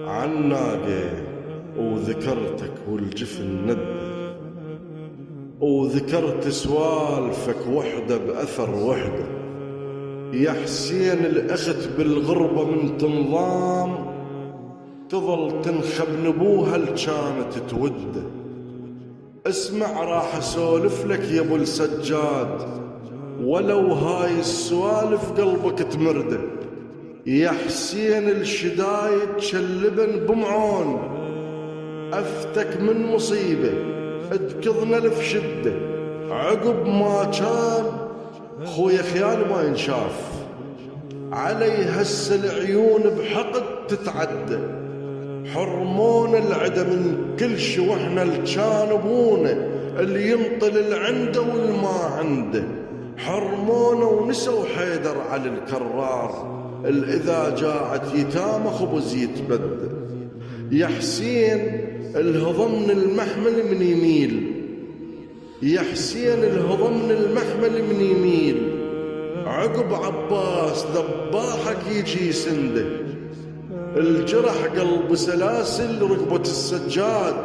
عناقة وذكرتك والجفن ند، وذكرت سوالفك وحدة بأثر وحدة. يا حسين الأخت بالغربة من تنظام، تظل تنخب نبوها اللي كانت توده. اسمع راح اسولف لك يا ابو السجاد، ولو هاي السوالف قلبك تمرده. يا حسين الشدايد شلبن بمعون، افتك من مصيبه تكضنا الف شده. عقب ما كان خويا خيال ما ينشاف، علي هسه العيون بحقد تتعدى. حرمون العدا من كل شي، واحنا اللي كان ابونا اللي ينطل العنده والما عنده. حرمونا ونسوا حيدر على الكرار، اذا جاعت يتامى خبز يتبدى. يا حسين الهضمن المحمل من يميل، يا حسين الهضمن المحمل من يميل. عقب عباس ذباحك يجي سنده، الجرح قلب سلاسل ركبة السجاد.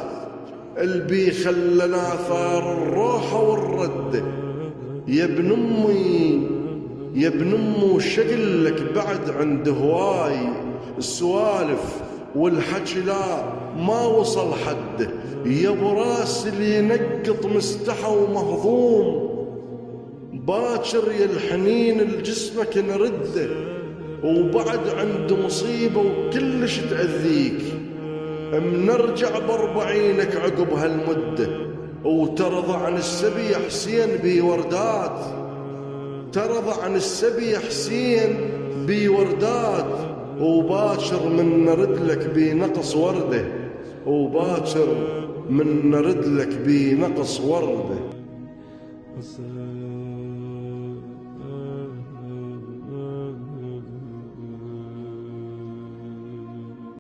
البي خلنا ثار الروحة والردة. يا ابن امي يا ابن امي وشقل لك بعد عند هواي السوالف والحكي لا ما وصل حده. يا ابو راس اللي ينقط مستحى ومهضوم، باكر يا الحنين لجسمك نرده. وبعد عنده مصيبة وكلش تأذيك، منرجع باربعينك عقب هالمدة. وترضى عن السبي يا حسين بوردات، ترضى عن السبي يا حسين بوردات. وباكر من نرد لك بنقص وردة، وباكر من نرد لك بنقص وردة.